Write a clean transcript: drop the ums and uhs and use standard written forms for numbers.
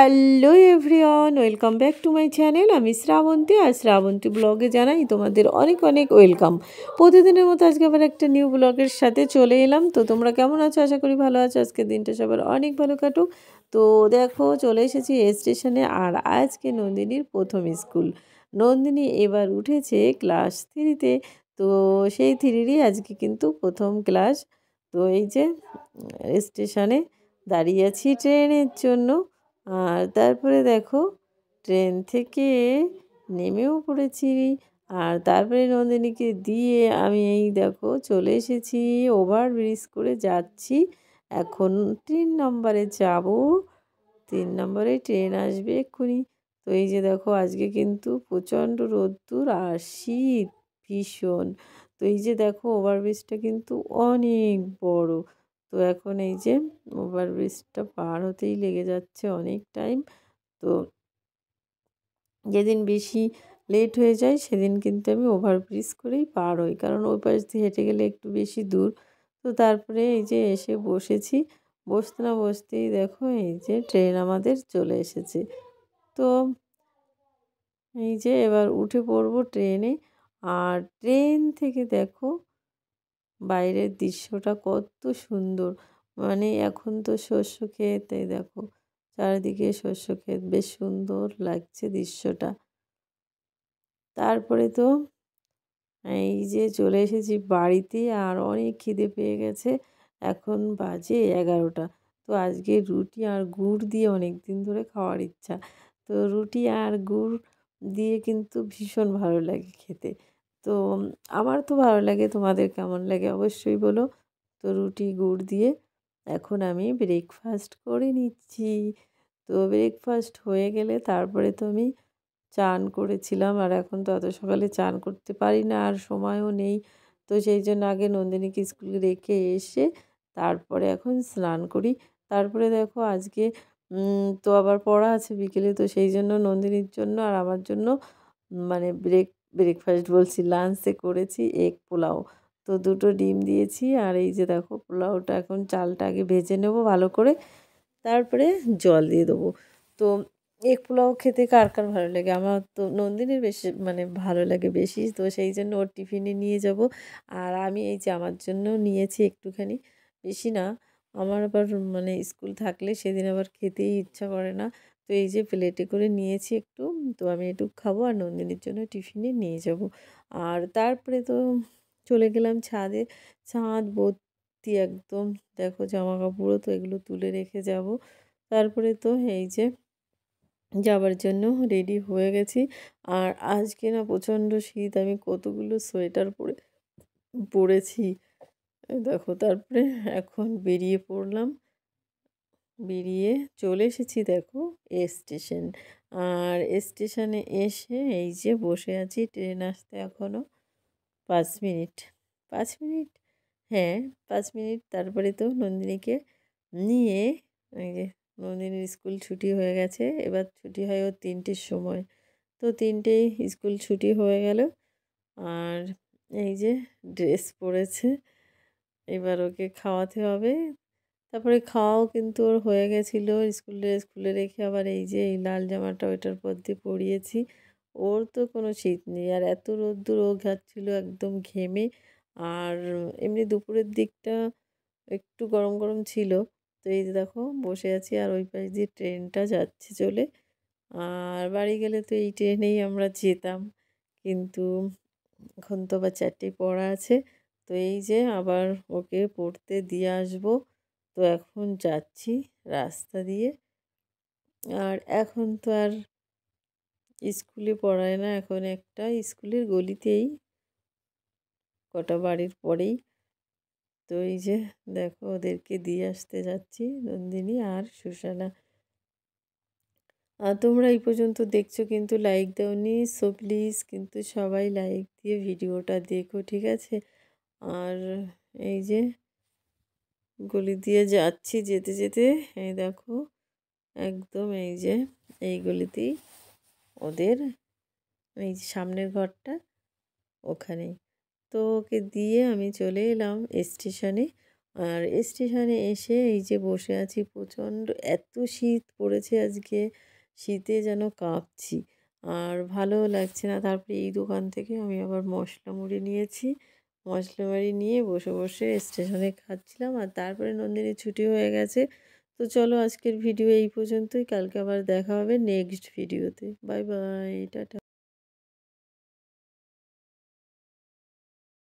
Hello everyone, welcome back to my channel. আমি শ্রাবন্তী, আর শ্রাবন্তী ব্লগে জানাই তোমাদের অনেক অনেক ওয়েলকাম। প্রতিদিনের মতো আজকে আবার একটা নিউ ব্লগের সাথে চলে এলাম। তো তোমরা কেমন আছো? আশা করি ভালো আছো। আজকের দিনটা সবার অনেক ভালো কাটুক। তো দেখো চলে এসেছি স্টেশনে, আর আজকে নন্দিনীর প্রথম স্কুল। নন্দিনী এবার উঠেছে ক্লাস 3-তে। তো সেই 3-রই আজকে কিন্তু প্রথম ক্লাস। তো এই যে স্টেশনে দাঁড়িয়ে আছি ট্রেনের জন্য। আর তারপরে দেখো ট্রেন থেকে নেমেও পড়েছি। আর তারপরে নন্দিনীকে দিয়ে আমি এই দেখো চলে এসেছি, ওভারব্রিজ করে যাচ্ছি। এখন 3 নম্বরে যাব। 3 নম্বরে ট্রেন আসবে এক্ষুনি। তো এই যে দেখো আজকে কিন্তু প্রচণ্ড রোদ্দুর আর শীত ভীষণ। তো এই যে দেখো ওভারব্রিজটা কিন্তু অনেক বড়। তো এখন এই যে ওভারব্রিজটা পার হতেই লেগে যাচ্ছে অনেক টাইম। তো যেদিন বেশি লেট হয়ে যায় সেদিন কিন্তু আমি ওভারব্রিজ করেই পার হই, কারণ ওই পাশ দিয়ে হেঁটে গেলে একটু বেশি দূর। তো তারপরে এই যে এসে বসেছি। বসতে না বসতেই দেখো এই যে ট্রেন আমাদের চলে এসেছে। তো এই যে এবার উঠে পড়বো ট্রেনে। আর ট্রেন থেকে দেখো বাইরের দৃশ্যটা কত সুন্দর। মানে এখন তো শস্য ক্ষেত, এই দেখো চারিদিকে শস্য ক্ষেত, বেশ সুন্দর লাগছে দৃশ্যটা। তারপরে তো এই যে চলে এসেছি বাড়িতে, আর অনেক খিদে পেয়ে গেছে। এখন বাজে 11টা। তো আজকে রুটি আর গুড় দিয়ে অনেক দিন ধরে খাওয়ার ইচ্ছা। তো রুটি আর গুড় দিয়ে কিন্তু ভীষণ ভালো লাগে খেতে। তো আমার তো ভালো লাগে, তোমাদের কেমন লাগে অবশ্যই বলো। তো রুটি গুড় দিয়ে এখন আমি ব্রেকফাস্ট করে নিচ্ছি। তো ব্রেকফাস্ট হয়ে গেলে তারপরে তো আমি চান করেছিলাম, আর এখন তো অত সকালে চান করতে পারি না, আর সময়ও নেই। তো সেই জন্য আগে নন্দিনীকে স্কুলে রেখে এসে তারপরে এখন স্নান করি। তারপরে দেখো আজকে তো আবার পড়া আছে বিকেলে। তো সেই জন্য নন্দিনীর জন্য আর আমার জন্য মানে ব্রেকফাস্ট বলছি, লাঞ্চে করেছি এগ পোলাও। তো দুটো ডিম দিয়েছি, আর এই যে দেখো পোলাওটা এখন চালটা আগে ভেজে নেব ভালো করে, তারপরে জল দিয়ে দেবো। তো এগ পোলাও খেতে কার কার ভালো লাগে? আমার তো নন্দিনীর বেশি মানে ভালো লাগে বেশি। তো সেই জন্য ওর টিফিনে নিয়ে যাব। আর আমি এই যে আমার জন্য নিয়েছি একটুখানি, বেশি না। আমার আবার মানে স্কুল থাকলে সেদিন আবার খেতেই ইচ্ছা করে না। তো এই যে প্লেটে করে নিয়েছি একটু। তো আমি একটু খাবো, আর নন্দিনীর জন্য টিফিনে নিয়ে যাব। আর তারপরে তো চলে গেলাম ছাদে। ছাদ ভর্তি একদম, দেখো জামা কাপড়ও তো এগুলো তুলে রেখে যাব। তারপরে তো এই যে যাবার জন্য রেডি হয়ে গেছি। আর আজকে না প্রচণ্ড শীত, আমি কতগুলো সোয়েটার পরেছি দেখো। তারপরে এখন বেরিয়ে পড়লাম, বেরিয়ে চলে এসেছি দেখো স্টেশন। আর স্টেশনে এসে এই যে বসে আছি, ট্রেন আসতে এখনও 5 মিনিট। 5 মিনিট, হ্যাঁ 5 মিনিট। তারপরে তো নন্দিনীকে নিয়ে এই যে নন্দিনীর স্কুল ছুটি হয়ে গেছে। এবার ছুটি হয় ওর 3টের সময়। তো 3টেই স্কুল ছুটি হয়ে গেল। আর এই যে ড্রেস পরেছে, এবার ওকে খাওয়াতে হবে। তারপরে খাওয়াও কিন্তু ওর হয়ে গেছিলো। স্কুল ড্রেস খুলে রেখে আবার এই যে এই লাল জামাটা ওইটার পর দিয়ে পরিয়েছি। ওর তো কোনো শীত নেই, আর এত রোদ্দুর, ও ঘামছিল একদম ঘেমে। আর এমনি দুপুরের দিকটা একটু গরম গরম ছিল। তো এই যে দেখো বসে আছি, আর ওই পাশ দিয়ে ট্রেনটা যাচ্ছে চলে। আর বাড়ি গেলে তো এই ট্রেনেই আমরা যেতাম, কিন্তু এখন তো আবার 4টেয় পড়া আছে। তো এই যে আবার ওকে পড়তে দিয়ে আসবো। তো এখন যাচ্ছি রাস্তা দিয়ে। আর এখন তো আর স্কুলে পড়ায় না, এখন একটা স্কুলের গলিতেই কটা বাড়ির পরেই। তো এই যে দেখো ওদেরকে দিয়ে আসতে যাচ্ছি, নন্দিনী আর সুশানা। আর তোমরা এই পর্যন্ত দেখছো কিন্তু লাইক দাওনি, সো প্লিজ কিন্তু সবাই লাইক দিয়ে ভিডিওটা দেখো, ঠিক আছে? আর এই যে গলি দিয়ে যাচ্ছি, যেতে যেতে এই দেখো একদম এই যে এই গলিতেই ওদের এই যে সামনের ঘরটা, ওখানেই। তো ওকে দিয়ে আমি চলে এলাম স্টেশনে। আর স্টেশনে এসে এই যে বসে আছি, প্রচণ্ড এত শীত পড়েছে আজকে, শীতে যেন কাঁপছি। আর ভালোও লাগছে না। তারপরে এই দোকান থেকে আমি আবার মশলা মুড়ি নিয়েছি। মশলা মুড়ি নিয়ে বসে, বসে স্টেশনে খাচ্ছিলাম। আর তারপরে নন্দিনীর ছুটি হয়ে গেছে। তো চলো আজকের ভিডিও এই পর্যন্তই। কালকে আবার দেখা হবে নেক্সট ভিডিওতে। Bye, bye. টাটা।